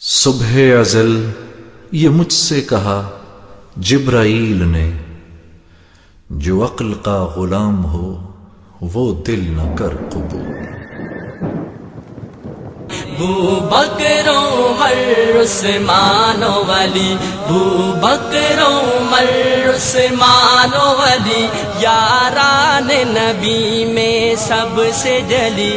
صبح ازل یہ مجھ سے کہا جبرائیل نے، جو عقل کا غلام ہو وہ دل نہ کر قبول۔ بکر عمر عثمان و علی، بکر عمر عثمان و علی، یاران نبی میں سب سے جلی،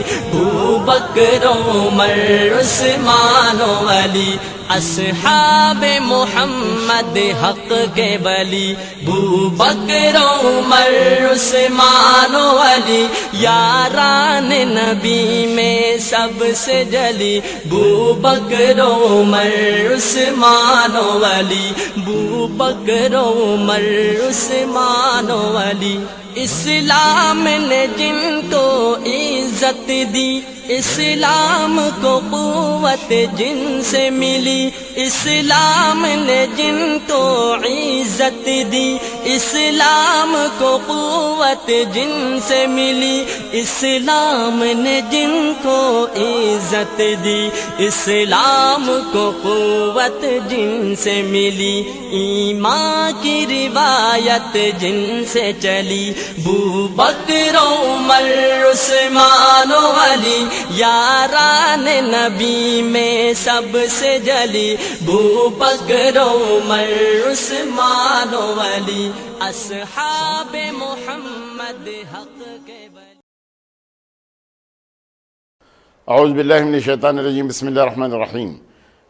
بکر عمر عثمان و علی، اصحاب محمد حق کے ولی، بکر عمر عثمان و علی، یاران نبی میں سب سے جلی، بکر عمر عثمان و علی، بکر عمر عثمان و علی۔ اسلام نے جن کو عزت دی، اسلام کو قوت جن سے ملی، اسلام نے جن کو عزت دی، اسلام کو قوت جن سے ملی، اسلام نے جن کو عزت دی، اسلام کو قوت جن سے ملی، ایمان کی روایت جن سے چلی، بکر عمر عثمان و علی، یاران نبی میں سب سے جلی، بکر عمر عثمان و علی، اصحاب محمد حق کے ولی۔ اعوذ باللہ من الشیطان الرجیم، بسم اللہ الرحمن الرحیم،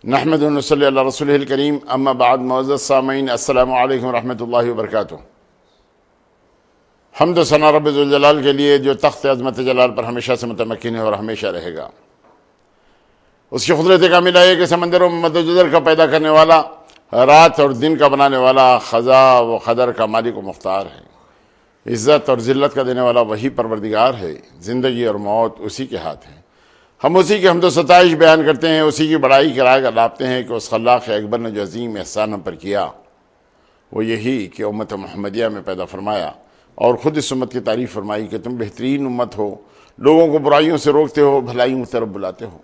نحمد و نصلی علی رسولہ الکریم، اما بعد، معزز سامعین، السلام علیکم ورحمۃ اللہ وبرکاتہ۔ حمد و ثنا رب ذوالجلال کے لیے جو تخت عظمت جلال پر ہمیشہ سے متمکن ہے اور ہمیشہ رہے گا۔ اس کی قدرت کاملہ ہے کہ سمندروں میں مد و جزر کا پیدا کرنے والا، رات اور دن کا بنانے والا، خزا و قدر کا مالک و مختار ہے، عزت اور ذلت کا دینے والا وہی پروردگار ہے، زندگی اور موت اسی کے ہاتھ ہے۔ ہم اسی کی حمد و ستائش بیان کرتے ہیں، اسی کی بڑائی کرا کر لاپتے ہیں کہ اس خلاق اکبر نے جو عظیم احسان ہم پر کیا وہ یہی کہ امت محمدیہ میں پیدا فرمایا اور خود اس امت کی تعریف فرمائی کہ تم بہترین امت ہو، لوگوں کو برائیوں سے روکتے ہو، بھلائیوں کی طرف بلاتے ہو۔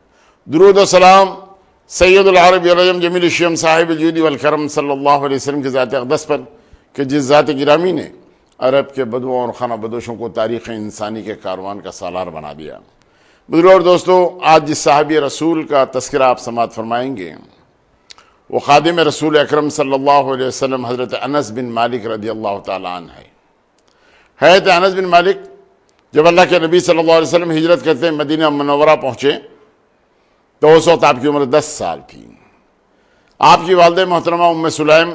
درود و سلام سید العرب والعجم جمیل الشیم صاحب الجود والکرم صلی اللہ علیہ وسلم کی ذات اقدس پر کہ جس ذات گرامی نے عرب کے بدوؤں اور خانہ بدوشوں کو تاریخ انسانی کے کاروان کا سالار بنا دیا۔ بزرگوں اور دوستو، آج جس صحابی رسول کا تذکرہ آپ سماعت فرمائیں گے وہ خادم رسول اکرم صلی اللہ علیہ وسلم حضرت انس بن مالک رضی اللہ تعالیٰ عنہ ہے۔ حضرت انس بن مالک جب اللہ کے نبی صلی اللہ علیہ وسلم ہجرت کرتے مدینہ منورہ پہنچے تو اس وقت آپ کی عمر 10 سال تھی۔ آپ کی والدہ محترمہ ام سلیم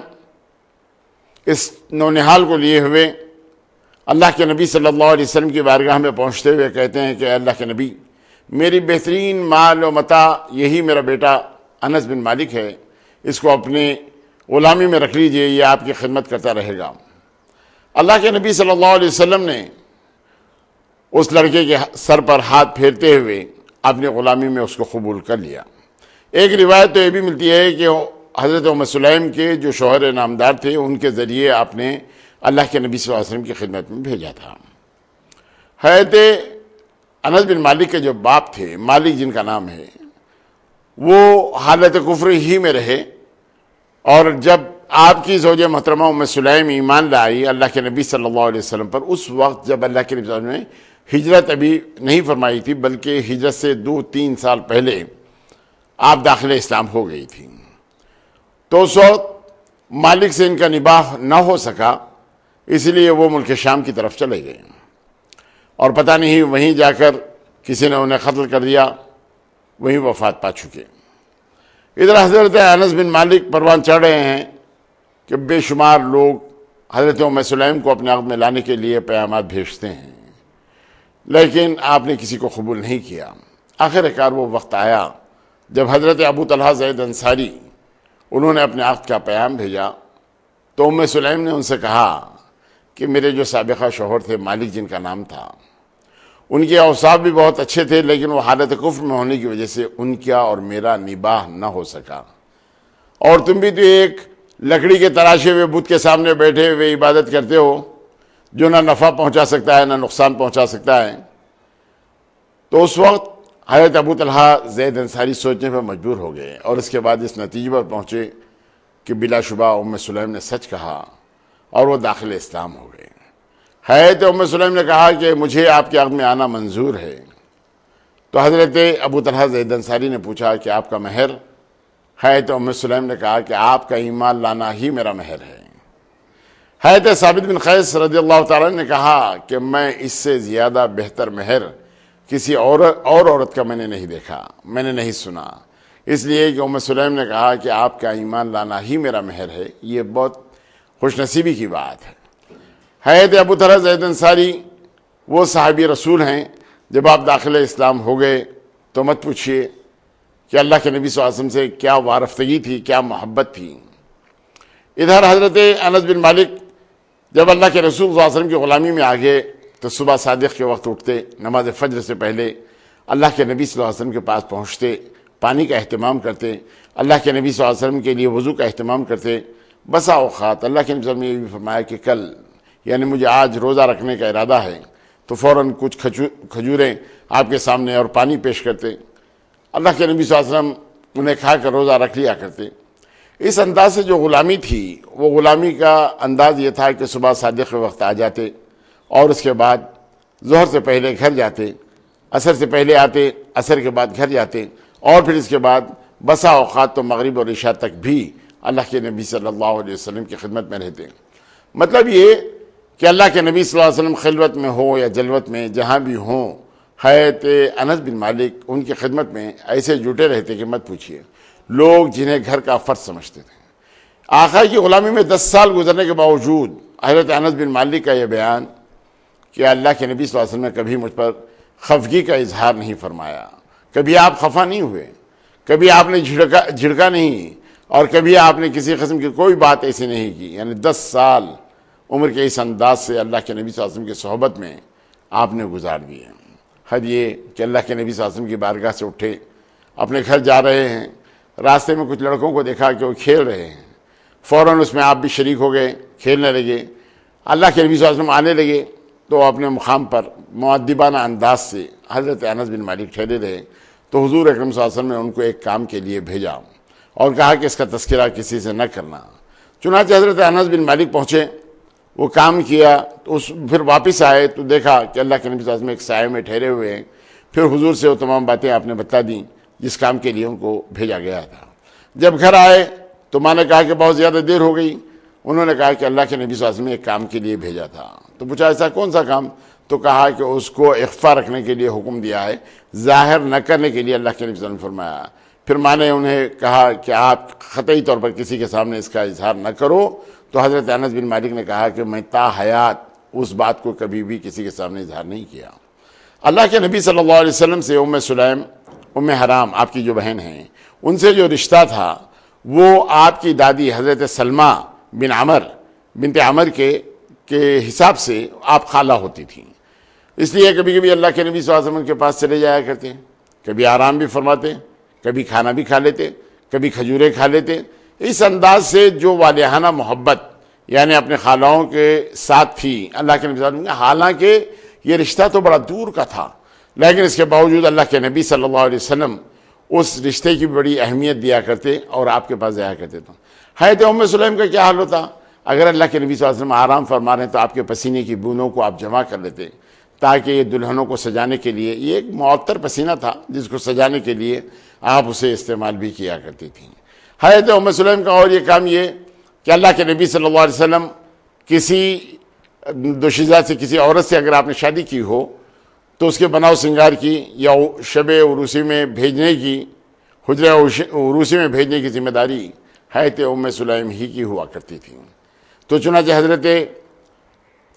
اس نونہال کو لیے ہوئے اللہ کے نبی صلی اللہ علیہ وسلم کی بارگاہ میں پہنچتے ہوئے کہتے ہیں کہ اللہ کے نبی، میری بہترین مال و متاع یہی میرا بیٹا انس بن مالک ہے، اس کو اپنے غلامی میں رکھ لیجئے، یہ آپ کی خدمت کرتا رہے گا۔ اللہ کے نبی صلی اللہ علیہ وسلم نے اس لڑکے کے سر پر ہاتھ پھیرتے ہوئے اپنی غلامی میں اس کو قبول کر لیا۔ ایک روایت تو یہ بھی ملتی ہے کہ حضرت ام سلیم کے جو شوہر نامدار تھے ان کے ذریعے آپ نے اللہ کے نبی صلی اللہ علیہ وسلم کی خدمت میں بھیجا تھا۔ حضرت انس بن مالک کے جو باپ تھے، مالک جن کا نام ہے، وہ حالت کفر ہی میں رہے، اور جب آپ کی زوجہ محترمہ ام سلیم ایمان لائی اللہ کے نبی صلی اللہ علیہ وسلم پر، اس وقت جب اللہ کے نبی صلی اللہ علیہ وسلم نے ہجرت ابھی نہیں فرمائی تھی بلکہ ہجرت سے 2-3 سال پہلے آپ داخل اسلام ہو گئی تھی، تو اس وقت مالک سے ان کا نباہ نہ ہو سکا، اس لیے وہ ملک شام کی طرف چلے گئے، اور پتہ نہیں وہیں جا کر کسی نے انہیں قتل کر دیا، وہیں وفات پا چکے۔ ادھر حضرت انس بن مالک پروان چڑھ رہے ہیں کہ بے شمار لوگ حضرت ام سلیم کو اپنے عقد میں لانے کے لیے پیغامات بھیجتے ہیں، لیکن آپ نے کسی کو قبول نہیں کیا۔ آخر کار وہ وقت آیا جب حضرت ابو طلحہ زید انصاری انہوں نے اپنے عقد کا پیغام بھیجا، تو ام سلیم نے ان سے کہا کہ میرے جو سابقہ شوہر تھے مالک جن کا نام تھا، ان کے اوصاف بھی بہت اچھے تھے، لیکن وہ حالت کفر میں ہونے کی وجہ سے ان کا اور میرا نباہ نہ ہو سکا، اور تم بھی تو ایک لکڑی کے تراشے ہوئے بت کے سامنے بیٹھے ہوئے عبادت کرتے ہو جو نہ نفع پہنچا سکتا ہے نہ نقصان پہنچا سکتا ہے۔ تو اس وقت حضرت ابو طلحہ زید انصاری سوچنے پر مجبور ہو گئے اور اس کے بعد اس نتیجے پر پہنچے کہ بلا شبہ ام سلیم نے سچ کہا اور وہ داخل اسلام ہو گئے۔ حضرت ام سلیم نے کہا کہ مجھے آپ کے عقد میں آنا منظور ہے، تو حضرت ابو طلحہ زید انصاری نے پوچھا کہ آپ کا مہر؟ حضرت ام سلیم نے کہا کہ آپ کا ایمان لانا ہی میرا مہر ہے۔ حضرت ثابت بن قیس رضی اللہ تعالیٰ نے کہا کہ میں اس سے زیادہ بہتر مہر کسی اور عورت کا میں نے نہیں دیکھا، میں نے نہیں سنا، اس لیے کہ ام سلیم نے کہا کہ آپ کا ایمان لانا ہی میرا مہر ہے، یہ بہت خوش نصیبی کی بات ہے۔ حضرت ابو طلحہ زید انصاری وہ صحابی رسول ہیں، جب آپ داخل اسلام ہو گئے تو مت پوچھئے کہ اللہ کے نبی صلی اللہ علیہ وسلم سے کیا وارفتگی تھی، کیا محبت تھی۔ ادھر حضرت انس بن مالک جب اللہ کے رسول صلی اللہ علیہ وسلم کی غلامی میں آگے تو صبح صادق کے وقت اٹھتے، نماز فجر سے پہلے اللہ کے نبی صلی اللہ علیہ وسلم کے پاس پہنچتے، پانی کا اہتمام کرتے، اللہ کے نبی صلی اللہ علیہ وسلم کے لیے وضو کا اہتمام کرتے۔ بسا اوقات اللہ کے نبی صلی اللہ علیہ وسلم نے یہ بھی فرمایا کہ کل یعنی مجھے آج روزہ رکھنے کا ارادہ ہے، تو فوراً کچھ کھجوریں آپ کے سامنے اور پانی پیش کرتے، اللہ کے نبی صلی اللہ علیہ وسلم انہیں کھا کر روزہ رکھ لیا کرتے۔ اس انداز سے جو غلامی تھی، وہ غلامی کا انداز یہ تھا کہ صبح صادق کے وقت آ جاتے اور اس کے بعد ظہر سے پہلے گھر جاتے، عصر سے پہلے آتے، عصر کے بعد گھر جاتے، اور پھر اس کے بعد بسا اوقات تو مغرب اور عشاء تک بھی اللہ کے نبی صلی اللہ علیہ وسلم کی خدمت میں رہتے۔ مطلب یہ کہ اللہ کے نبی صلی اللہ علیہ وسلم خلوت میں ہوں یا جلوت میں جہاں بھی ہوں، حضرت انس بن مالک ان کی خدمت میں ایسے جٹے رہتے کہ مت پوچھئے، لوگ جنہیں گھر کا فرض سمجھتے تھے۔ آقا کی غلامی میں 10 سال گزرنے کے باوجود حضرت انس بن مالک کا یہ بیان کہ اللہ کے نبی صلی اللہ علیہ وسلم نے کبھی مجھ پر خفگی کا اظہار نہیں فرمایا، کبھی آپ خفا نہیں ہوئے، کبھی آپ نے جھڑکا نہیں، اور کبھی آپ نے کسی قسم کی کوئی بات ایسی نہیں کی، یعنی 10 سال عمر کے اس انداز سے اللہ کے نبی صلی اللہ علیہ وسلم کی صحبت میں آپ نے گزار دیے۔ حد یہ کہ اللہ کے نبی صلی اللہ علیہ وسلم کی بارگاہ سے اٹھے، اپنے گھر جا رہے ہیں، راستے میں کچھ لڑکوں کو دیکھا کہ وہ کھیل رہے ہیں، فوراً اس میں آپ بھی شریک ہو گئے، کھیلنے لگے۔ اللہ کے نبی صلی اللہ علیہ وسلم آنے لگے تو اپنے مقام پر مؤدبانہ انداز سے حضرت انس بن مالک ٹھہرے رہے، تو حضور اکرم صلی اللہ علیہ وسلم نے ان کو ایک کام کے لیے بھیجا اور کہا کہ اس کا تذکرہ کسی سے نہ کرنا۔ چنانچہ حضرت انس بن مالک پہنچے، وہ کام کیا، تو پھر واپس آئے تو دیکھا کہ اللہ کے نبی صلی اللہ علیہ وسلم ایک سائے میں ٹھہرے ہوئے ہیں۔ پھر حضور سے وہ تمام باتیں آپ نے بتا دیں جس کام کے لیے ان کو بھیجا گیا تھا۔ جب گھر آئے تو ماں نے کہا کہ بہت زیادہ دیر ہو گئی۔ انہوں نے کہا کہ اللہ کے نبی صلی اللہ علیہ وسلم نے ایک کام کے لیے بھیجا تھا۔ تو پوچھا ایسا کون سا کام؟ تو کہا کہ اس کو اخفا رکھنے کے لیے حکم دیا ہے، ظاہر نہ کرنے کے لیے اللہ کے نبی صلی اللہ علیہ وسلم نے فرمایا۔ پھر ماں نے انہیں کہا کہ آپ قطعی طور پر کسی کے سامنے اس کا اظہار نہ کرو۔ تو حضرت انس بن مالک نے کہا کہ میں تا حیات اس بات کو کبھی بھی کسی کے سامنے اظہار نہیں کیا۔ اللہ کے نبی صلی اللہ علیہ وسلم سے ام سلیم، ام حرام آپ کی جو بہن ہیں، ان سے جو رشتہ تھا وہ آپ کی دادی حضرت سلمہ بن عمر بنت عمر کے حساب سے آپ خالہ ہوتی تھیں، اس لیے کبھی کبھی اللہ کے نبی صلی اللہ علیہ وسلم کے پاس چلے جایا کرتے، کبھی آرام بھی فرماتے، کبھی کھانا بھی کھا لیتے، کبھی کھجوریں کھا لیتے۔ اس انداز سے جو والہانہ محبت یعنی اپنے خالوں کے ساتھ تھی اللہ کے نبی صلی اللہ علیہ وسلم، حالانکہ یہ رشتہ تو بڑا دور کا تھا، لیکن اس کے باوجود اللہ کے نبی صلی اللہ علیہ وسلم اس رشتے کی بڑی اہمیت دیا کرتے اور آپ کے پاس جایا کرتے تھے۔ حضرت ام سلیم کا کیا حال ہوتا؟ اگر اللہ کے نبی صلی اللہ علیہ وسلم آرام فرما رہے ہیں تو آپ کے پسینے کی بوندوں کو آپ جمع کر لیتے تاکہ یہ دلہنوں کو سجانے کے لیے، یہ ایک معطر پسینہ تھا جس کو سجانے کے لیے آپ اسے استعمال بھی کیا کرتی تھیں۔ حضرت ام سلیم کا اور یہ کام یہ کہ اللہ کے نبی صلی اللہ علیہ وسلم کسی دوشیزہ سے، کسی عورت سے اگر آپ نے شادی کی ہو تو اس کے بناؤ سنگار کی یا شب عروسی میں بھیجنے کی، حجرہ عروسی میں بھیجنے کی ذمہ داری حضرت ام سلیم ہی کی ہوا کرتی تھی۔ تو چنانچہ حضرت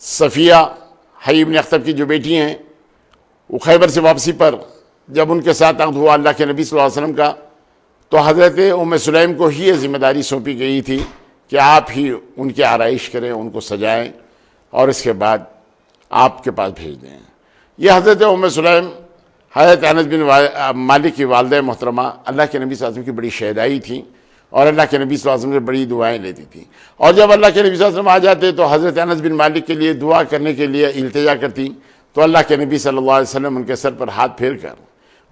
صفیہ حی بن اخطب کی جو بیٹی ہیں، وہ خیبر سے واپسی پر جب ان کے ساتھ عقد ہوا اللہ کے نبی صلی اللہ علیہ وسلم کا، تو حضرت ام سلیم کو ہی یہ ذمہ داری سونپی گئی تھی کہ آپ ہی ان کی آرائش کریں، ان کو سجائیں اور اس کے بعد آپ کے پاس بھیج دیں۔ یہ حضرت ام سلیم حضرت انس بن مالک کی والدہ محترمہ اللہ کے نبی صلی اللہ علیہ وسلم کی بڑی شہدائی تھیں اور اللہ کے نبی صلی اللہ علیہ وسلم سے بڑی دعائیں لیتی تھیں، اور جب اللہ کے نبی صلی اللہ علیہ وسلم آ جاتے تو حضرت انس بن مالک کے لیے دعا کرنے کے لیے التجا کرتی، تو اللہ کے نبی صلی اللہ علیہ وسلم ان کے سر پر ہاتھ پھیر کر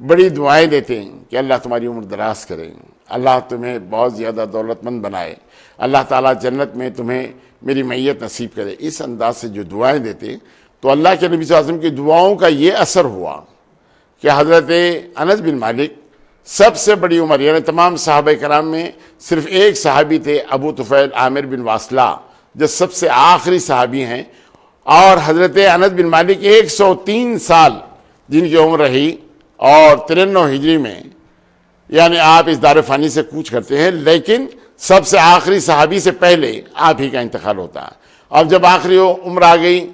بڑی دعائیں دیتے ہیں کہ اللہ تمہاری عمر دراز کرے، اللہ تمہیں بہت زیادہ دولت مند بنائے، اللہ تعالیٰ جنت میں تمہیں میری معیت نصیب کرے، اس انداز سے جو دعائیں دیتے، تو اللہ کے نبی صلی اللہ علیہ وسلم کی دعاؤں کا یہ اثر ہوا کہ حضرت انس بن مالک سب سے بڑی عمر، یعنی تمام صحابہ کرام میں صرف ایک صحابی تھے ابو طفیل عامر بن واصلہ جو سب سے آخری صحابی ہیں، اور حضرت انس بن مالک 103 سال جن کی عمر رہی، اور 93 ہجری میں یعنی آپ اس دار فانی سے کوچ کرتے ہیں، لیکن سب سے آخری صحابی سے پہلے آپ ہی کا انتقال ہوتا ہے۔ اب جب آخری عمر آ گئی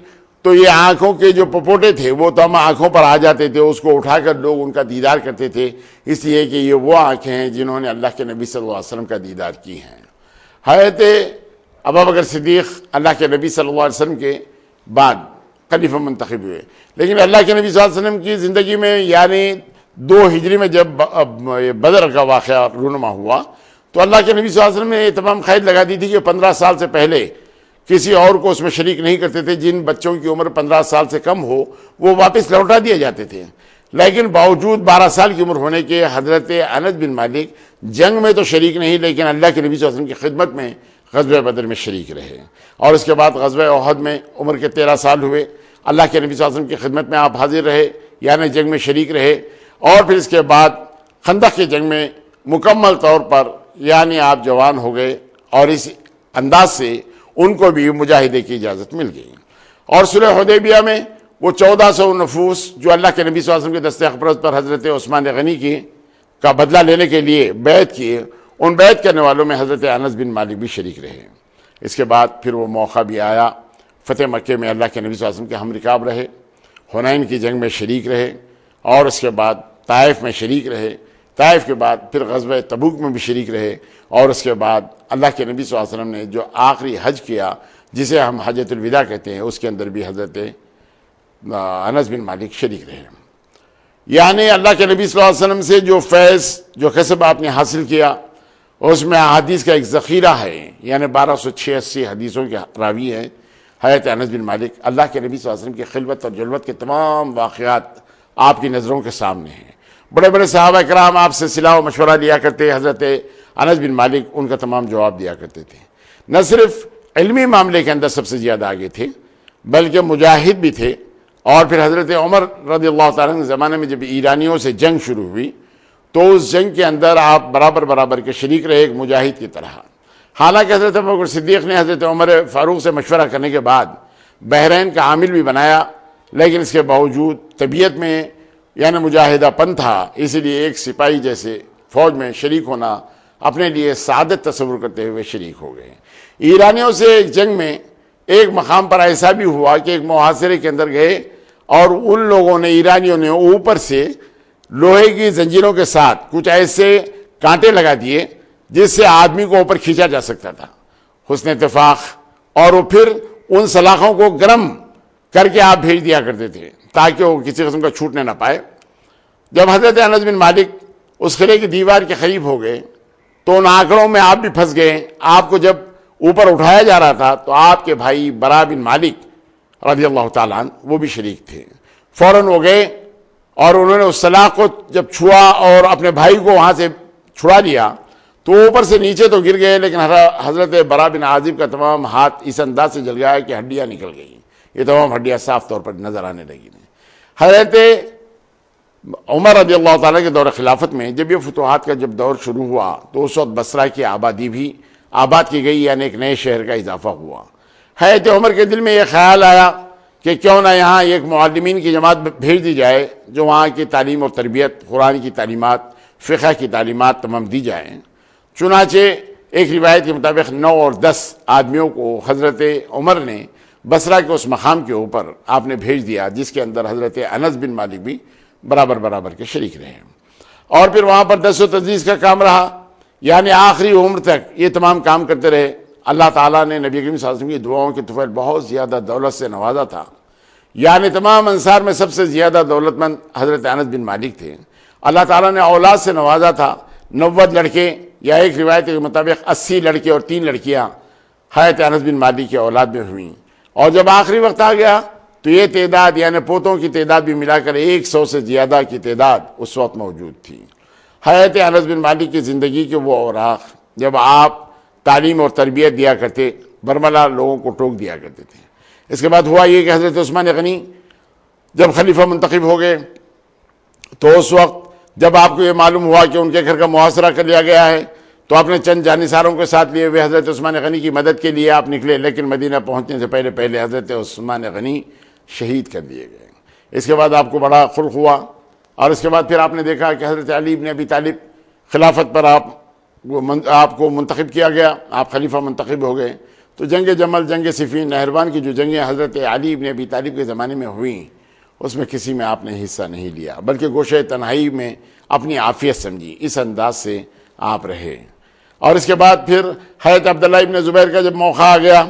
تو یہ آنکھوں کے جو پپوٹے تھے وہ تو ہم آنکھوں پر آ جاتے تھے، اس کو اٹھا کر لوگ ان کا دیدار کرتے تھے، اس لیے کہ یہ وہ آنکھیں ہیں جنہوں نے اللہ کے نبی صلی اللہ علیہ وسلم کا دیدار کی ہیں۔ حضرت ابوبکر صدیق اللہ کے نبی صلی اللہ علیہ وسلم کے بعد خلیفہ منتخب ہوئے، لیکن اللہ کے نبی صلی اللہ علیہ وسلم کی زندگی میں یعنی 2 ہجری میں جب بدر کا واقعہ رونما ہوا تو اللہ کے نبی صلی اللہ علیہ وسلم نے یہ تمام قید لگا دی تھی کہ 15 سال سے پہلے کسی اور کو اس میں شریک نہیں کرتے تھے، جن بچوں کی عمر 15 سال سے کم ہو وہ واپس لوٹا دیے جاتے تھے، لیکن باوجود 12 سال کی عمر ہونے کے حضرت انس بن مالک جنگ میں تو شریک نہیں، لیکن اللہ کے نبی صلی اللہ علیہ وسلم کی خدمت میں غزوہ بدر میں شریک رہے، اور اس کے بعد غزوہ احد میں عمر کے 13 سال ہوئے، اللہ کے نبی صلی اللہ علیہ وسلم کی خدمت میں آپ حاضر رہے، یعنی جنگ میں شریک رہے، اور پھر اس کے بعد خندق کی جنگ میں مکمل طور پر یعنی آپ جوان ہو گئے، اور اس انداز سے ان کو بھی مجاہدے کی اجازت مل گئی۔ اور صلح حدیبیہ میں وہ 1400 نفوس جو اللہ کے نبی صلی اللہ علیہ وسلم کے دست اقدس پر حضرت عثمان غنی کی کا بدلہ لینے کے لیے بیعت کیے، ان بیعت کرنے والوں میں حضرت انس بن مالک بھی شریک رہے۔ اس کے بعد پھر وہ موقع بھی آیا، فتح مکہ میں اللہ کے نبی صلی اللہ علیہ وسلم کے ہم رکاب رہے، حنین کی جنگ میں شریک رہے، اور اس کے بعد طائف میں شریک رہے، طائف کے بعد پھر غزوہ تبوک میں بھی شریک رہے، اور اس کے بعد اللہ کے نبی صلی اللہ علیہ وسلم نے جو آخری حج کیا جسے ہم حجۃ الوداع کہتے ہیں، اس کے اندر بھی حضرت انس بن مالک شریک رہے۔ یعنی اللہ کے نبی صلی اللہ علیہ وسلم سے جو فیض جو کسب آپ نے حاصل کیا اس میں احادیث کا ایک ذخیرہ ہے، یعنی 1286 حدیثوں کے راوی ہیں حضرت انس بن مالک۔ اللہ کے نبی صلی اللہ علیہ وسلم کی خلوت اور جلوت کے تمام واقعات آپ کی نظروں کے سامنے ہیں، بڑے بڑے صحابہ کرام آپ سے صلاح و مشورہ لیا کرتے، حضرت انس بن مالک ان کا تمام جواب دیا کرتے تھے، نہ صرف علمی معاملے کے اندر سب سے زیادہ آگے تھے بلکہ مجاہد بھی تھے، اور پھر حضرت عمر رضی اللہ تعالیٰ عنہ کے زمانے میں جب ایرانیوں سے جنگ شروع ہوئی تو اس جنگ کے اندر آپ برابر کے شریک رہے ایک مجاہد کی طرح۔ حالانکہ حضرت ابوبکر صدیق نے حضرت عمر فاروق سے مشورہ کرنے کے بعد بحرین کا عامل بھی بنایا، لیکن اس کے باوجود طبیعت میں یعنی مجاہدہ پن تھا، اس لیے ایک سپاہی جیسے فوج میں شریک ہونا اپنے لیے سعادت تصور کرتے ہوئے شریک ہو گئے۔ ایرانیوں سے ایک جنگ میں ایک مقام پر ایسا بھی ہوا کہ ایک محاصرے کے اندر گئے اور ان لوگوں نے ایرانیوں نے اوپر سے لوہے کی زنجیروں کے ساتھ کچھ ایسے کانٹے لگا دیے جس سے آدمی کو اوپر کھینچا جا سکتا تھا، حسن اتفاق، اور وہ پھر ان سلاخوں کو گرم کر کے آپ بھیج دیا کرتے تھے تاکہ وہ کسی قسم کا چھوٹنے نہ پائے۔ جب حضرت انس بن مالک اس قلعے کی دیوار کے قریب ہو گئے تو ان آنکڑوں میں آپ بھی پھنس گئے، آپ کو جب اوپر اٹھایا جا رہا تھا تو آپ کے بھائی برا بن مالک رضی اللہ تعالیٰ عنہ وہ بھی شریک تھے، فوراً ہو گئے اور انہوں نے اس سلاخ کو جب چھوا اور اپنے بھائی کو وہاں سے چھڑا لیا تو اوپر سے نیچے تو گر گئے، لیکن حضرت برا بن عازب کا تمام ہاتھ اس انداز سے جل گیا کہ ہڈیاں نکل گئیں، یہ تمام ہڈیاں صاف طور پر نظر آنے لگی۔ حضرت عمر رضی اللہ تعالیٰ کے دور خلافت میں جب یہ فتوحات کا جب دور شروع ہوا تو اس وقت بصرہ کی آبادی بھی آباد کی گئی، یعنی ایک نئے شہر کا اضافہ ہوا۔ حضرت عمر کے دل میں یہ خیال آیا کہ کیوں نہ یہاں ایک معلمین کی جماعت بھیج دی جائے جو وہاں کی تعلیم اور تربیت، قرآن کی تعلیمات، فقہ کی تعلیمات تمام دی جائیں۔ چنانچہ ایک روایت کے مطابق 9 اور 10 آدمیوں کو حضرت عمر نے بصرہ کے اس مقام کے اوپر آپ نے بھیج دیا جس کے اندر حضرت انس بن مالک بھی برابر کے شریک رہے، اور پھر وہاں پر درس و تدریس کا کام رہا، یعنی آخری عمر تک یہ تمام کام کرتے رہے۔ اللہ تعالیٰ نے نبی کریم صلی اللہ علیہ وسلم کی دعاؤں کے طفیل بہت زیادہ دولت سے نوازا تھا، یعنی تمام انصار میں سب سے زیادہ دولت مند حضرت انس بن مالک تھے۔ اللہ تعالیٰ نے اولاد سے نوازا تھا، 90 لڑکے یا ایک روایت کے مطابق 80 لڑکے اور 3 لڑکیاں حضرت انس بن مالک کی اولاد میں ہوئیں، اور جب آخری وقت آ گیا تو یہ تعداد یعنی پوتوں کی تعداد بھی ملا کر 100 سے زیادہ کی تعداد اس وقت موجود تھی۔ حضرت انس بن مالک کی زندگی کے وہ اوراق جب آپ تعلیم اور تربیت دیا کرتے، برملا لوگوں کو ٹوک دیا کرتے تھے۔ اس کے بعد ہوا یہ کہ حضرت عثمان غنی جب خلیفہ منتخب ہو گئے تو اس وقت جب آپ کو یہ معلوم ہوا کہ ان کے گھر کا محاصرہ کر لیا گیا ہے تو آپ نے چند جانثاروں کے ساتھ لیے ہوئے حضرت عثمان غنی کی مدد کے لیے آپ نکلے، لیکن مدینہ پہنچنے سے پہلے حضرت عثمان غنی شہید کر دیے گئے۔ اس کے بعد آپ کو بڑا خلق ہوا، اور اس کے بعد پھر آپ نے دیکھا کہ حضرت علی بن ابی طالب خلافت پر آپ کو منتخب کیا گیا، آپ خلیفہ منتخب ہو گئے۔ تو جنگ جمل، جنگ صفین، نہروان کی جو جنگیں حضرت علی بن ابی طالب کے زمانے میں ہوئیں اس میں کسی میں آپ نے حصہ نہیں لیا، بلکہ گوشہ تنہائی میں اپنی عافیت سمجھی، اس انداز سے آپ رہے۔ اور اس کے بعد پھر حضرت عبداللہ ابن زبیر کا جب موقع آ گیا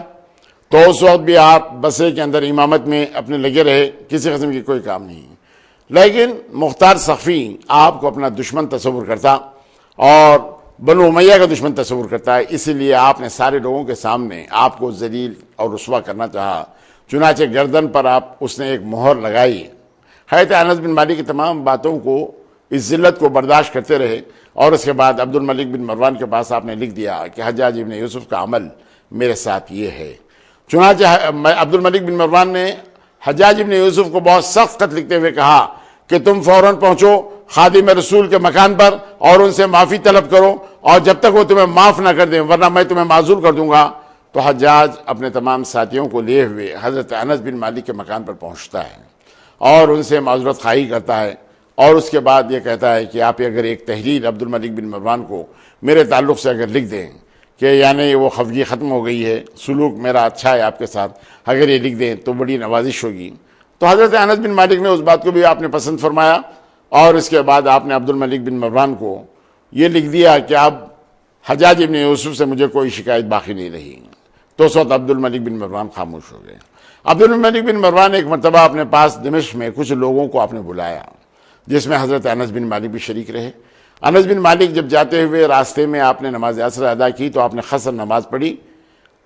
تو اس وقت بھی آپ بصرے کے اندر امامت میں اپنے لگے رہے، کسی قسم کی کوئی کام نہیں۔ لیکن مختار ثقفی آپ کو اپنا دشمن تصور کرتا اور بنو امیہ کا دشمن تصور کرتا ہے، اسی لیے آپ نے سارے لوگوں کے سامنے آپ کو ذلیل اور رسوا کرنا چاہا، چنانچہ گردن پر اس نے ایک مہر لگائی۔ حضرت انس بن مالک کی تمام باتوں کو، اس ذلت کو برداشت کرتے رہے، اور اس کے بعد عبد الملک بن مروان کے پاس آپ نے لکھ دیا کہ حجاج ابن یوسف کا عمل میرے ساتھ یہ ہے۔ چنانچہ عبد الملک بن مروان نے حجاج ابن یوسف کو بہت سخت خط لکھتے ہوئے کہا کہ تم فوراً پہنچو خادم رسول کے مکان پر اور ان سے معافی طلب کرو، اور جب تک وہ تمہیں معاف نہ کر دیں ورنہ میں تمہیں معذور کر دوں گا۔ تو حجاج اپنے تمام ساتھیوں کو لیے ہوئے حضرت انس بن مالک کے مکان پر پہنچتا ہے اور ان سے معذرت خواہی کرتا ہے، اور اس کے بعد یہ کہتا ہے کہ آپ اگر ایک تحریر عبد الملک بن مروان کو میرے تعلق سے اگر لکھ دیں کہ یعنی وہ خفگی ختم ہو گئی ہے، سلوک میرا اچھا ہے آپ کے ساتھ، اگر یہ لکھ دیں تو بڑی نوازش ہوگی۔ تو حضرت انس بن مالک نے اس بات کو بھی آپ نے پسند فرمایا، اور اس کے بعد آپ نے عبد الملک بن مروان کو یہ لکھ دیا کہ اب حجاج ابن یوسف سے مجھے کوئی شکایت باقی نہیں رہی۔ تو اس وقت عبد الملک بن مروان خاموش ہو گئے۔ عبد الملک بن مروان ایک مرتبہ اپنے پاس دمشق میں کچھ لوگوں کو آپ نے بلایا، جس میں حضرت انس بن مالک بھی شریک رہے۔ انس بن مالک جب جاتے ہوئے راستے میں آپ نے نماز عصر ادا کی تو آپ نے قصر نماز پڑھی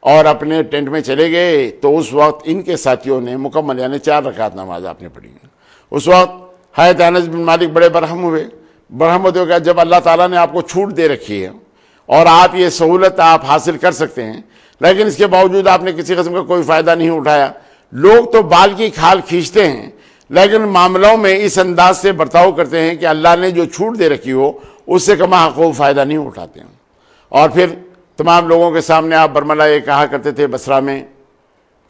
اور اپنے ٹینٹ میں چلے گئے، تو اس وقت ان کے ساتھیوں نے مکمل یعنی 4 رکعت نماز آپ نے پڑھی۔ اس وقت حضرت انس بن مالک بڑے برہم ہوئے ہوتے کہ جب اللہ تعالیٰ نے آپ کو چھوٹ دے رکھی ہے اور آپ یہ سہولت آپ حاصل کر سکتے ہیں، لیکن اس کے باوجود آپ نے کسی قسم کا کوئی فائدہ نہیں اٹھایا۔ لوگ تو بال کی کھال کھینچتے ہیں لیکن معاملوں میں اس انداز سے برتاؤ کرتے ہیں کہ اللہ نے جو چھوٹ دے رکھی ہو اس سے کما حقوق فائدہ نہیں اٹھاتے ہیں۔ اور پھر تمام لوگوں کے سامنے آپ برملا یہ کہا کرتے تھے بصرہ میں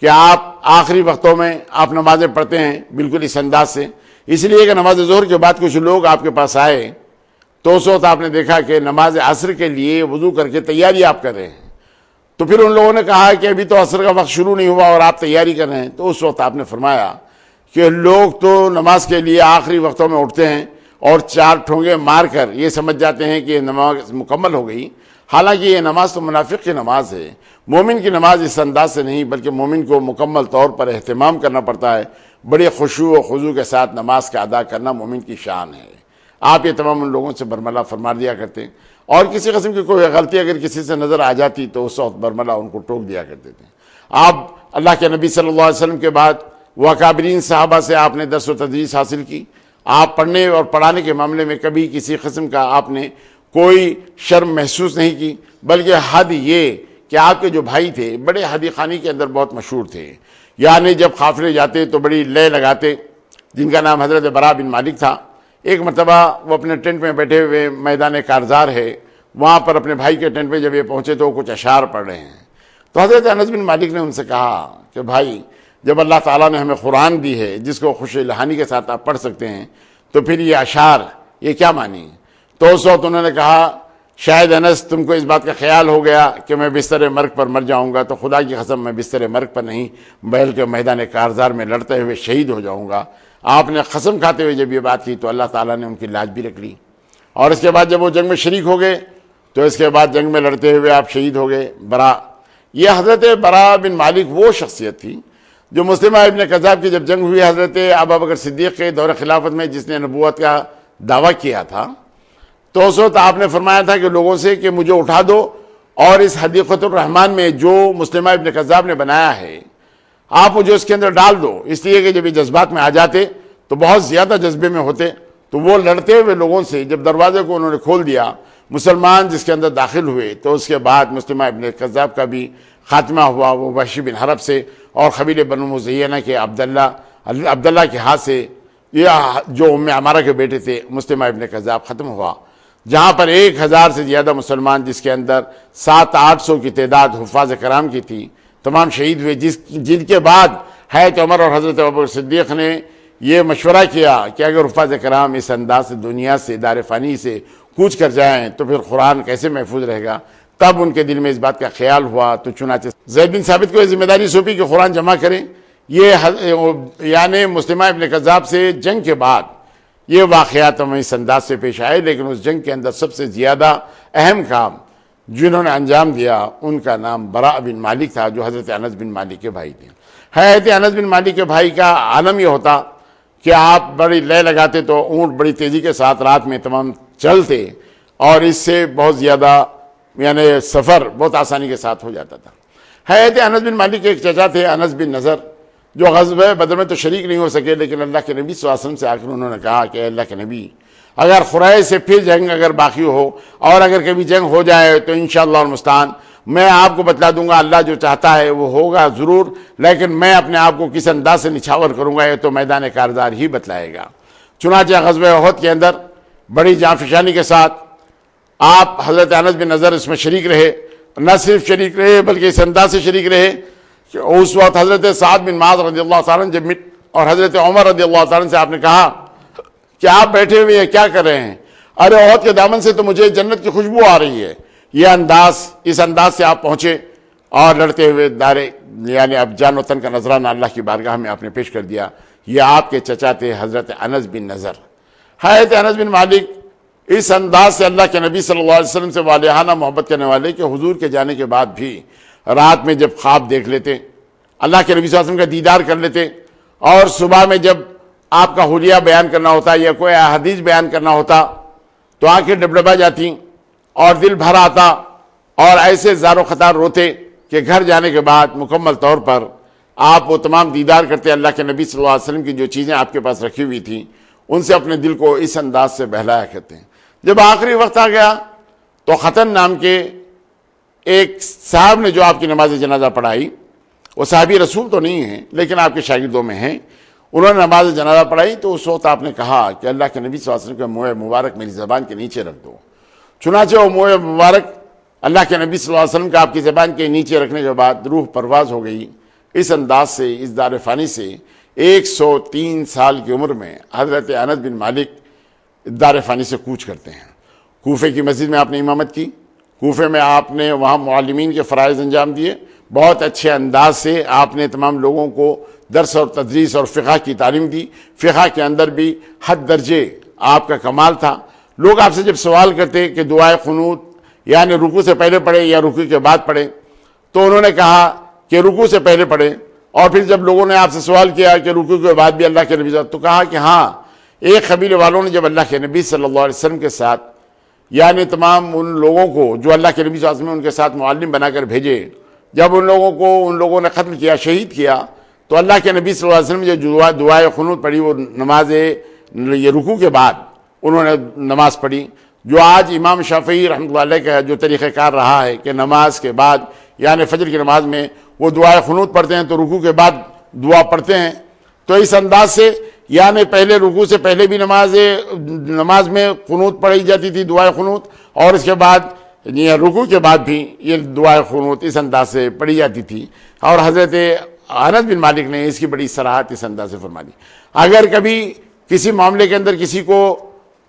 کہ آپ آخری وقتوں میں آپ نمازیں پڑھتے ہیں بالکل اس انداز سے، اس لیے کہ نماز ظہر کے بعد کچھ لوگ آپ کے پاس آئے تو اس وقت آپ نے دیکھا کہ نماز عصر کے لیے وضو کر کے تیاری آپ کر رہے ہیں، تو پھر ان لوگوں نے کہا کہ ابھی تو عصر کا وقت شروع نہیں ہوا اور آپ تیاری کر رہے ہیں۔ تو اس وقت آپ نے فرمایا کہ لوگ تو نماز کے لیے آخری وقتوں میں اٹھتے ہیں اور 4 ٹھونگے مار کر یہ سمجھ جاتے ہیں کہ یہ نماز مکمل ہو گئی، حالانکہ یہ نماز تو منافق کی نماز ہے۔ مومن کی نماز اس انداز سے نہیں، بلکہ مومن کو مکمل طور پر اہتمام کرنا پڑتا ہے، بڑے خشوع و خضوع کے ساتھ نماز کا ادا کرنا مومن کی شان ہے۔ آپ یہ تمام ان لوگوں سے برملا فرما دیا کرتے، اور کسی قسم کی کوئی غلطی اگر کسی سے نظر آ جاتی تو اس وقت برملا ان کو ٹوک دیا کرتے تھے۔ آپ اللہ کے نبی صلی اللہ علیہ وسلم کے بعد اکابرین صحابہ سے آپ نے درس و تدریس حاصل کی، آپ پڑھنے اور پڑھانے کے معاملے میں کبھی کسی قسم کا آپ نے کوئی شرم محسوس نہیں کی، بلکہ حد یہ کہ آپ کے جو بھائی تھے بڑے حدیث خانی کے اندر بہت مشہور تھے، یعنی جب قافلے جاتے تو بڑی لے لگاتے، جن کا نام حضرت برا بن مالک تھا۔ ایک مرتبہ وہ اپنے ٹینٹ میں بیٹھے ہوئے میدان کارزار ہے، وہاں پر اپنے بھائی کے ٹینٹ میں جب یہ پہنچے تو وہ کچھ اشعار پڑھ رہے ہیں، تو حضرت انس بن مالک نے ان سے کہا کہ بھائی جب اللہ تعالیٰ نے ہمیں قرآن دی ہے جس کو خوش الحانی کے ساتھ آپ پڑھ سکتے ہیں، تو پھر یہ اشعار یہ کیا معنی؟ تو اس وقت انہوں نے کہا شاید انس تم کو اس بات کا خیال ہو گیا کہ میں بستر مرگ پر مر جاؤں گا، تو خدا کی قسم میں بستر مرگ پر نہیں بلکہ میدان کارزار میں لڑتے ہوئے شہید ہو جاؤں گا۔ آپ نے قسم کھاتے ہوئے جب یہ بات کی تو اللہ تعالیٰ نے ان کی لاج بھی رکھ لی، اور اس کے بعد جب وہ جنگ میں شریک ہو گئے تو اس کے بعد جنگ میں لڑتے ہوئے آپ شہید ہو گئے۔ برا، یہ حضرت برا بن مالک وہ شخصیت تھی جو مسلمہ ابن کذاب کی جب جنگ ہوئی حضرت ابوبکر صدیق کے دور خلافت میں، جس نے نبوت کا دعویٰ کیا تھا، تو اس وقت آپ نے فرمایا تھا کہ لوگوں سے کہ مجھے اٹھا دو اور اس حدیقۃ الرحمن میں جو مسلمہ ابن کذاب نے بنایا ہے آپ مجھے اس کے اندر ڈال دو، اس لیے کہ جب یہ جذبات میں آ جاتے تو بہت زیادہ جذبے میں ہوتے، تو وہ لڑتے ہوئے لوگوں سے جب دروازے کو انہوں نے کھول دیا، مسلمان جس کے اندر داخل ہوئے، تو اس کے بعد مسلمہ ابن کذاب کا بھی خاتمہ ہوا، وہ وحشی بن حرب سے اور قبیلے بنو مزینہ کے عبداللہ کے ہاتھ سے، یہ جو ام عمارہ کے بیٹے تھے مسلمہ ابن کذاب، ختم ہوا، جہاں پر 1000 سے زیادہ مسلمان، جس کے اندر 700-800 کی تعداد حفاظ کرام کی تھی، تمام شہید ہوئے، جن کے بعد حضرت عمر اور حضرت ابوبکر صدیق نے یہ مشورہ کیا کہ اگر حفاظ کرام اس انداز سے دنیا سے، دار فانی سے کوچ کر جائیں تو پھر قرآن کیسے محفوظ رہے گا؟ تب ان کے دل میں اس بات کا خیال ہوا، تو چنانچہ زید بن ثابت کو یہ ذمہ داری سونپی کہ قرآن جمع کریں۔ یہ یعنی مسلمہ ابن کذاب سے جنگ کے بعد یہ واقعات ہمیں اس انداز سے پیش آئے، لیکن اس جنگ کے اندر سب سے زیادہ اہم کام جنہوں نے انجام دیا ان کا نام براء بن مالک تھا، جو حضرت انس بن مالک کے بھائی تھے۔ حضرت انس بن مالک کے بھائی کا عالم یہ ہوتا کہ آپ بڑی لے لگاتے تو اونٹ بڑی تیزی کے ساتھ رات میں تمام چلتے، اور اس سے بہت زیادہ یعنی سفر بہت آسانی کے ساتھ ہو جاتا تھا۔ حضرت انس بن مالک کے ایک چچا تھے انس بن نضر، جو غزوہ بدر میں تو شریک نہیں ہو سکے، لیکن اللہ کے نبی صلی اللہ علیہ وسلم سے آ کر انہوں نے کہا کہ اللہ کے نبی، اگر قریش سے پھر جنگ اگر باقی ہو اور اگر کبھی جنگ ہو جائے تو انشاءاللہ المستعان میں آپ کو بتلا دوں گا، اللہ جو چاہتا ہے وہ ہوگا ضرور، لیکن میں اپنے آپ کو کس انداز سے نچھاور کروں گا یہ تو میدان کارزار ہی بتلائے گا۔ چنانچہ غزوہ احد کے اندر بڑی جانفشانی کے ساتھ آپ حضرت انس بن نضر اس میں شریک رہے، نہ صرف شریک رہے بلکہ اس انداز سے شریک رہے کہ اس وقت حضرت سعد بن معاذ رضی اللہ تعالیٰ عنہ جب اور حضرت عمر رضی اللہ تعالیٰ عنہ سے آپ نے کہا کہ آپ بیٹھے ہوئے ہیں کیا کر رہے ہیں؟ ارے احد کے دامن سے تو مجھے جنت کی خوشبو آ رہی ہے۔ یہ اس انداز سے آپ پہنچے اور لڑتے ہوئے یعنی اب جان و تن کا نذرانہ اللہ کی بارگاہ میں آپ نے پیش کر دیا۔ یہ آپ کے چچا تھے حضرت انس بن نضر۔ حضرت انس بن مالک اس انداز سے اللہ کے نبی صلی اللہ علیہ وسلم سے والہانہ محبت کرنے والے کہ حضور کے جانے کے بعد بھی رات میں جب خواب دیکھ لیتے، اللہ کے نبی صلی اللہ علیہ وسلم کا دیدار کر لیتے، اور صبح میں جب آپ کا حلیہ بیان کرنا ہوتا یا کوئی حدیث بیان کرنا ہوتا تو آنکھیں ڈبڈبا جاتی اور دل بھر آتا، اور ایسے زار و خطار روتے کہ گھر جانے کے بعد مکمل طور پر آپ وہ تمام دیدار کرتے، اللہ کے نبی صلی اللہ علیہ وسلم کی جو چیزیں آپ کے پاس رکھی ہوئی تھیں ان سے اپنے دل کو اس انداز سے بہلایا کرتے ہیں۔ جب آخری وقت آ گیا تو ختن نام کے ایک صاحب نے جو آپ کی نماز جنازہ پڑھائی، وہ صحابی رسول تو نہیں ہیں لیکن آپ کے شاگردوں میں ہیں، انہوں نے نماز جنازہ پڑھائی تو اس وقت آپ نے کہا کہ اللہ کے نبی صلی اللہ علیہ وسلم کا منہ مبارک میری زبان کے نیچے رکھ دو۔ چنانچہ وہ منہ مبارک اللہ کے نبی صلی اللہ علیہ وسلم کا آپ کی زبان کے نیچے رکھنے کے بعد روح پرواز ہو گئی۔ اس انداز سے اس دار فانی سے 103 سال کی عمر میں حضرت انس بن مالک دار فانی سے کوچ کرتے ہیں۔ کوفے کی مسجد میں آپ نے امامت کی، کوفے میں آپ نے وہاں معلمین کے فرائض انجام دیے، بہت اچھے انداز سے آپ نے تمام لوگوں کو درس اور تدریس اور فقہ کی تعلیم دی۔ فقہ کے اندر بھی حد درجے آپ کا کمال تھا۔ لوگ آپ سے جب سوال کرتے کہ دعائے قنوت یعنی رکوع سے پہلے پڑھے یا رکوع کے بعد پڑھے، تو انہوں نے کہا کہ رکوع سے پہلے پڑھے، اور پھر جب لوگوں نے آپ سے سوال کیا کہ رکوع کے بعد بھی اللہ کے نبی تو کہا کہ ہاں، ایک قبیلے والوں نے جب اللہ کے نبی صلی اللہ علیہ وسلم کے ساتھ یعنی تمام ان لوگوں کو جو اللہ کے نبی صلی اللہ علیہ وسلم نے ان کے ساتھ معلم بنا کر بھیجے، جب ان لوگوں نے قتل کیا، شہید کیا، تو اللہ کے نبی صلی اللہ علیہ وسلم نے جو دعائے قنوت پڑھی وہ نماز یہ رکوع کے بعد انہوں نے نماز پڑھی، جو آج امام شافعی رحمۃ اللہ علیہ کا جو طریقہ کار رہا ہے کہ نماز کے بعد یعنی فجر کی نماز میں وہ دعائے قنوت پڑھتے ہیں تو رکوع کے بعد دعا پڑھتے ہیں۔ تو اس انداز سے یعنی پہلے رکوع سے پہلے بھی نماز میں قنوت پڑھی جاتی تھی، دعائے قنوت، اور اس کے بعد رکوع کے بعد بھی یہ دعائے قنوت اس انداز سے پڑھی جاتی تھی، اور حضرت انس بن مالک نے اس کی بڑی صراحت اس انداز سے فرما دی۔ اگر کبھی کسی معاملے کے اندر کسی کو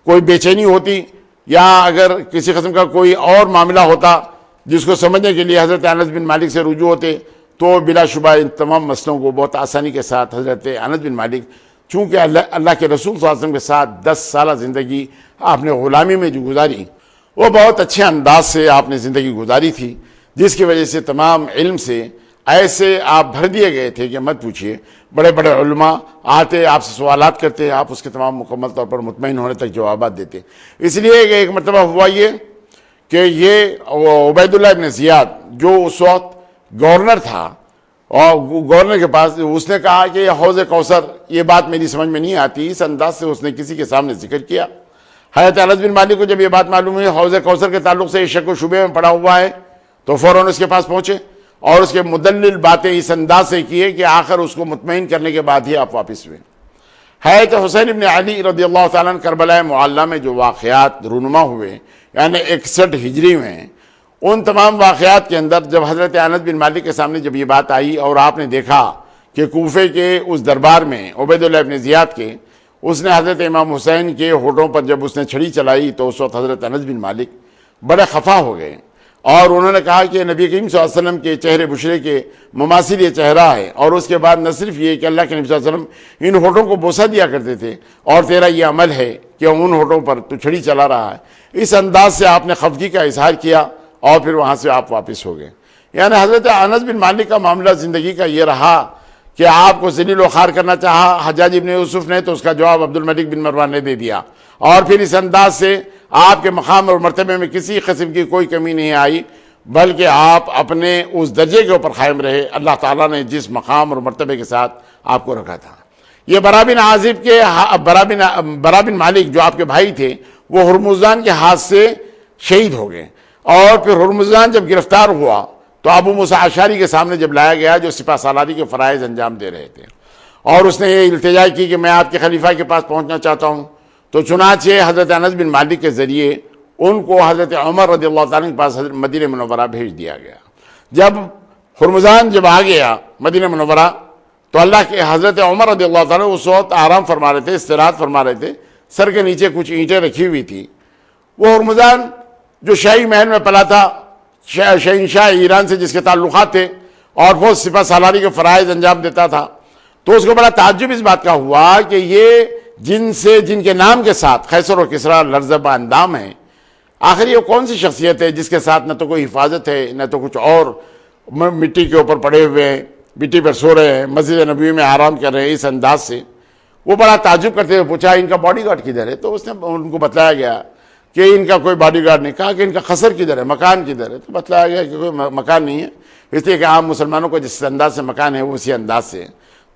کوئی بے چینی ہوتی یا اگر کسی قسم کا کوئی اور معاملہ ہوتا جس کو سمجھنے کے لیے حضرت انس بن مالک سے رجوع ہوتے، تو بلا شبہ ان تمام مسئلوں کو بہت آسانی کے ساتھ حضرت انس بن مالک، چونکہ اللہ کے رسول صلی اللہ علیہ وسلم کے ساتھ 10 سالہ زندگی آپ نے غلامی میں جو گزاری، وہ بہت اچھے انداز سے آپ نے زندگی گزاری تھی، جس کی وجہ سے تمام علم سے ایسے آپ بھر دیے گئے تھے کہ مت پوچھئے۔ بڑے بڑے علماء آتے آپ سے سوالات کرتے، آپ اس کے تمام مکمل طور پر مطمئن ہونے تک جوابات دیتے۔ اس لیے کہ ایک مرتبہ ہوا یہ کہ یہ عبید اللہ ابن زیاد جو اس وقت گورنر تھا، اور گورنر کے پاس اس نے کہا کہ حوض کوثر، یہ بات میری سمجھ میں نہیں آتی، اس انداز سے اس نے کسی کے سامنے ذکر کیا۔ حضرت انس بن مالک کو جب یہ بات معلوم ہوئی حوض کوثر کے تعلق سے یہ شک و شبے میں پڑا ہوا ہے تو فوراً اس کے پاس پہنچے اور اس کے مدلل باتیں اس انداز سے کیے کہ آخر اس کو مطمئن کرنے کے بعد ہی آپ واپس ہوئے۔ حضرت حسین ابن علی رضی اللہ تعالیٰ عنہ کربلا معلیٰ میں جو واقعات رونما ہوئے یعنی 61 ہجری میں، ان تمام واقعات کے اندر جب حضرت انس بن مالک کے سامنے جب یہ بات آئی اور آپ نے دیکھا کہ کوفے کے اس دربار میں عبید اللہ ابن زیاد کے اس نے حضرت امام حسین کے ہونٹوں پر جب اس نے چھڑی چلائی تو اس وقت حضرت انس بن مالک بڑے خفا ہو گئے اور انہوں نے کہا کہ نبی کریم صلی اللہ علیہ وسلم کے چہرے بشرے کے مماثل یہ چہرہ ہے، اور اس کے بعد نہ صرف یہ کہ اللہ کے نبی صلی اللہ علیہ وسلم ان ہونٹوں کو بوسہ دیا کرتے تھے اور تیرا یہ عمل ہے کہ ان ہونٹوں پر تو چھڑی چلا رہا ہے۔ اس انداز سے آپ نے خفگی کا اظہار کیا اور پھر وہاں سے آپ واپس ہو گئے۔ یعنی حضرت انس بن مالک کا معاملہ زندگی کا یہ رہا کہ آپ کو ذلیل و خوار کرنا چاہا حجاج ابن یوسف نے تو اس کا جواب عبد الملک بن مروان نے دے دیا، اور پھر اس انداز سے آپ کے مقام اور مرتبے میں کسی قسم کی کوئی کمی نہیں آئی، بلکہ آپ اپنے اس درجے کے اوپر قائم رہے اللہ تعالیٰ نے جس مقام اور مرتبے کے ساتھ آپ کو رکھا تھا۔ یہ برا بن عازب کے برا بن مالک جو آپ کے بھائی تھے وہ ہرمزدان کے ہاتھ سے شہید ہو گئے، اور پھر ہرمزدان جب گرفتار ہوا تو ابو موسیٰ اشعری کے سامنے جب لایا گیا جو سپہ سالاری کے فرائض انجام دے رہے تھے، اور اس نے یہ التجا کی کہ میں آپ کے خلیفہ کے پاس پہنچنا چاہتا ہوں، تو چنانچہ حضرت انس بن مالک کے ذریعے ان کو حضرت عمر رضی اللہ تعالیٰ کے پاس مدینہ منورہ بھیج دیا گیا۔ جب ہرمزدان جب آ گیا مدینہ منورہ تو اللہ کے حضرت عمر رضی اللہ تعالیٰ اس وقت آرام فرما رہے تھے، استراحت فرما رہے تھے، سر کے نیچے کچھ اینٹیں رکھی ہوئی تھی۔ وہ ہرمزدان جو شاہی محل میں پلا تھا، شہنشاہ ایران سے جس کے تعلقات تھے اور وہ سپہ سالاری کے فرائض انجام دیتا تھا، تو اس کو بڑا تعجب اس بات کا ہوا کہ یہ جن کے نام کے ساتھ قیصر و کسریٰ لرزبہ اندام ہیں، آخر یہ کون سی شخصیت ہے جس کے ساتھ نہ تو کوئی حفاظت ہے نہ تو کچھ اور، مٹی کے اوپر پڑے ہوئے ہیں، مٹی پر سو رہے ہیں، مسجد نبوی میں آرام کر رہے ہیں اس انداز سے۔ وہ بڑا تعجب کرتے ہوئے پوچھا ان کا باڈی گارڈ کدھر ہے؟ تو اس نے ان کو بتلایا گیا کہ ان کا کوئی باڈی گارڈ نہیں۔ کہا کہ ان کا قصر کدھر ہے، مکان کدھر ہے؟ تو بتلایا گیا کہ کوئی مکان نہیں ہے، اس لیے کہ عام مسلمانوں کو جس انداز سے مکان ہے وہ اسی انداز سے۔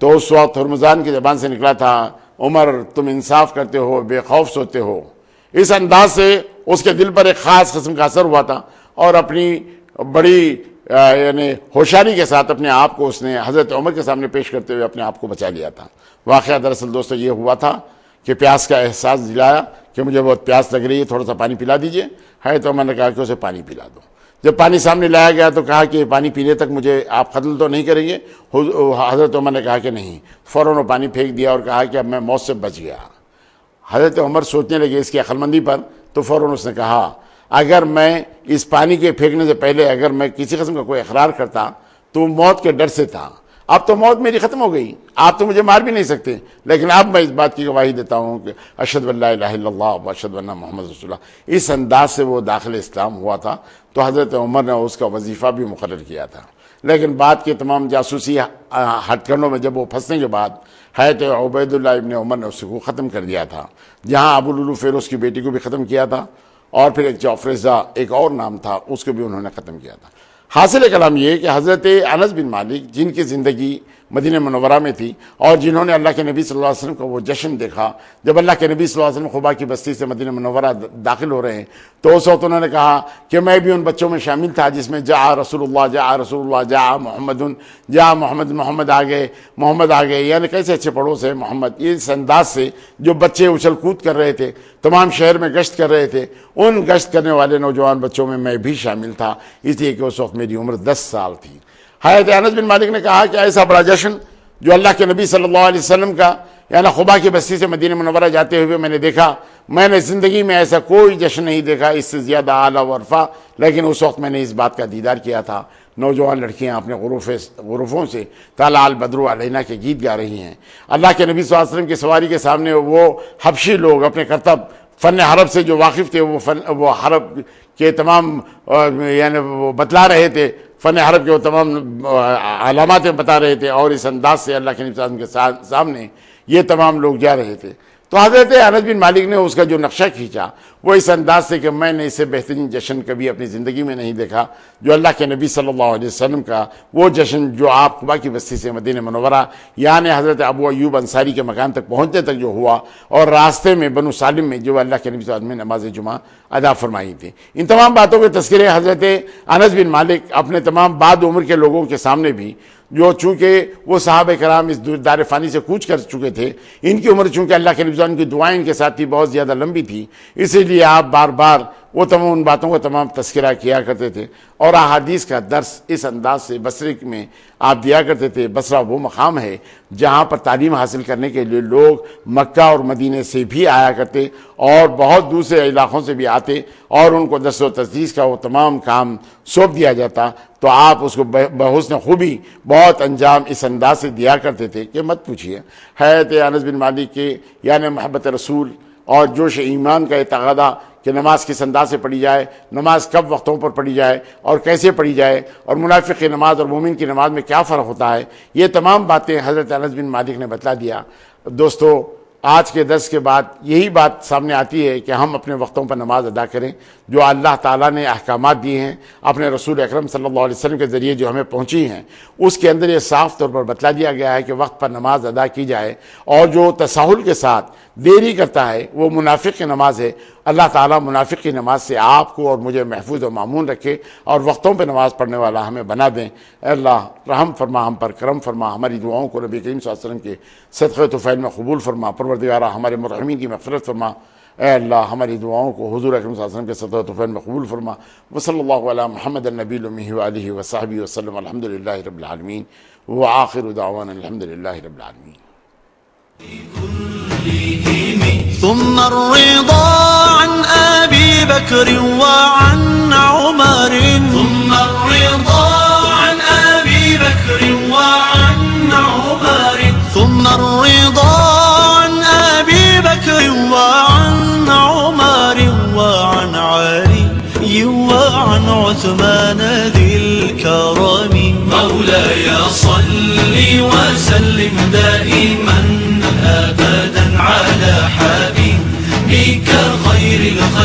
تو اس وقت ہرمزدان کی زبان سے نکلا تھا عمر تم انصاف کرتے ہو، بے خوف سوتے ہو۔ اس انداز سے اس کے دل پر ایک خاص قسم کا اثر ہوا تھا، اور اپنی بڑی یعنی ہوشیاری کے ساتھ اپنے آپ کو اس نے حضرت عمر کے سامنے پیش کرتے ہوئے اپنے آپ کو بچا لیا تھا۔ واقعہ دراصل دوستو یہ ہوا تھا کہ پیاس کا احساس دلایا کہ مجھے بہت پیاس لگ رہی ہے، تھوڑا سا پانی پلا دیجئے۔ ہے تو میں نے کہا کہ اسے پانی پلا دو۔ جب پانی سامنے لایا گیا تو کہا کہ پانی پینے تک مجھے آپ قتل تو نہیں کریں گے؟ حضرت عمر نے کہا کہ نہیں، فوراً وہ پانی پھینک دیا اور کہا کہ اب میں موت سے بچ گیا۔ حضرت عمر سوچنے لگے اس کی عقل مندی پر، تو فوراً اس نے کہا اگر میں اس پانی کے پھینکنے سے پہلے اگر میں کسی قسم کا کوئی اقرار کرتا تو موت کے ڈر سے تھا، اب تو موت میری ختم ہو گئی، آپ تو مجھے مار بھی نہیں سکتے، لیکن اب میں اس بات کی گواہی دیتا ہوں کہ اشہد ان لا الہ الا اللہ و اشہد ان محمد رسول اللہ۔ اس انداز سے وہ داخل اسلام ہوا تھا، تو حضرت عمر نے اس کا وظیفہ بھی مقرر کیا تھا۔ لیکن بعد کے تمام جاسوسی ہتھ کنڈوں میں جب وہ پھنسنے کے بعد حضرت عبید اللہ ابن عمر نے اس کو ختم کر دیا تھا، جہاں ابو لولو فیروز کی بیٹی کو بھی ختم کیا تھا، اور پھر ایک جعفر ایک اور نام تھا اس کو بھی انہوں نے ختم کیا تھا۔ حاصل کلام یہ کہ حضرت انس بن مالک جن کی زندگی مدینہ منورہ میں تھی اور جنہوں نے اللہ کے نبی صلی اللہ علیہ وسلم کا وہ جشن دیکھا جب اللہ کے نبی صلی اللہ علیہ وسلم خبا کی بستی سے مدینہ منورہ داخل ہو رہے ہیں، تو اس وقت انہوں نے کہا کہ میں بھی ان بچوں میں شامل تھا جس میں جاء رسول اللہ جاء رسول اللہ جاء محمد جاء محمد، محمد آ گئے، یعنی کیسے اچھے پڑوس ہے محمد۔ اس انداز سے جو بچے اچھل کود کر رہے تھے، تمام شہر میں گشت کر رہے تھے، ان گشت کرنے والے نوجوان بچوں میں بھی شامل تھا، اس لیے کہ اس وقت میری عمر 10 سال تھی۔ حضرت انس بن مالک نے کہا کہ ایسا بڑا جشن جو اللہ کے نبی صلی اللہ علیہ وسلم کا یعنی خبا کی بستی سے مدینہ منورہ جاتے ہوئے میں نے دیکھا، میں نے زندگی میں ایسا کوئی جشن نہیں دیکھا اس سے زیادہ اعلیٰ و عرفہ، لیکن اس وقت میں نے اس بات کا دیدار کیا تھا نوجوان لڑکیاں اپنے غرفوں سے طلع البدر علینا کے گیت گا رہی ہیں، اللہ کے نبی صلی اللہ علیہ وسلم کی سواری کے سامنے وہ حبشی لوگ اپنے کرتب فن حرب سے جو واقف تھے وہ حرب کے تمام یعنی وہ بتلا رہے تھے، فن حرب کے وہ تمام علامات بتا رہے تھے، اور اس انداز سے اللہ کے نبی صلی اللہ علیہ وسلم کے سامنے یہ تمام لوگ جا رہے تھے۔ تو حضرت انس بن مالک نے اس کا جو نقشہ کھینچا وہ اس انداز سے کہ میں نے اسے بہترین جشن کبھی اپنی زندگی میں نہیں دیکھا، جو اللہ کے نبی صلی اللہ علیہ وسلم کا وہ جشن جو آپ قباء کی بستی سے مدینہ منورہ یعنی حضرت ابو ایوب انصاری کے مکان تک پہنچنے تک جو ہوا، اور راستے میں بنو سالم میں جو اللہ کے نبی صلی اللہ علیہ وسلم نے نماز جمعہ ادا فرمائی تھی۔ ان تمام باتوں کے تذکرے حضرت انس بن مالک اپنے تمام بعد عمر کے لوگوں کے سامنے بھی، جو چونکہ وہ صحابہ کرام اس دار فانی سے کوچ کر چکے تھے، ان کی عمر چونکہ اللہ کے نبی صلی اللہ علیہ وسلم کی دعائیں ان کے ساتھ تھی بہت زیادہ لمبی تھی، اسی لیے آپ بار بار وہ تمام ان باتوں کا تمام تذکرہ کیا کرتے تھے، اور احادیث کا درس اس انداز سے بصرے میں آپ دیا کرتے تھے۔ بصرہ وہ مقام ہے جہاں پر تعلیم حاصل کرنے کے لیے لوگ مکہ اور مدینے سے بھی آیا کرتے، اور بہت دوسرے علاقوں سے بھی آتے، اور ان کو درس و تدریس کا وہ تمام کام سونپ دیا جاتا، تو آپ اس کو بحسن خوبی بہت انجام اس انداز سے دیا کرتے تھے کہ مت پوچھیے۔ حضرت انس بن مالک کے یعنی محبت رسول اور جوش ایمان کا یہ تقاضا کہ نماز کس انداز سے پڑھی جائے، نماز کب وقتوں پر پڑھی جائے اور کیسے پڑھی جائے، اور منافق کی نماز اور مومن کی نماز میں کیا فرق ہوتا ہے، یہ تمام باتیں حضرت انس بن مالک نے بتلا دیا۔ دوستو، آج کے درس کے بعد یہی بات سامنے آتی ہے کہ ہم اپنے وقتوں پر نماز ادا کریں، جو اللہ تعالیٰ نے احکامات دیے ہیں اپنے رسول اکرم صلی اللہ علیہ وسلم کے ذریعے جو ہمیں پہنچی ہیں، اس کے اندر یہ صاف طور پر بتلا دیا گیا ہے کہ وقت پر نماز ادا کی جائے، اور جو تساہل کے ساتھ دیری کرتا ہے وہ منافق کی نماز ہے۔ اللہ تعالیٰ منافق کی نماز سے آپ کو اور مجھے محفوظ و معمون رکھے، اور وقتوں پہ نماز پڑھنے والا ہمیں بنا دیں۔ اے اللہ رحم فرما، ہم پر کرم فرما، ہماری دعاؤں کو نبی کریم صلی اللہ علیہ وسلم کے صدقہ طفیل میں قبول فرما۔ پروردگارہ ہمارے مرحومین کی مغفرت فرما۔ اے اللہ ہماری دعاؤں کو حضور اکرم صلی اللہ علیہ وسلم کے صدقہ طفیل میں قبول فرما۔ وصلی اللہ علی محمد النبی الأمی وآلہ وصحبہ وسلم، الحمدللہ رب العالمین، وآخر دعوانا الحمدللہ رب العالمین۔ ثم الرضا عن أبي بكر وعن عمر، ثم الرضا عن أبي بكر وعن عمر، ثم الرضا عن أبي بكر وعن عمر وعن علي وعن عثمان ذي الكرم. مولاي صل وسلم دائما أبدا على حبيبك خير الخلق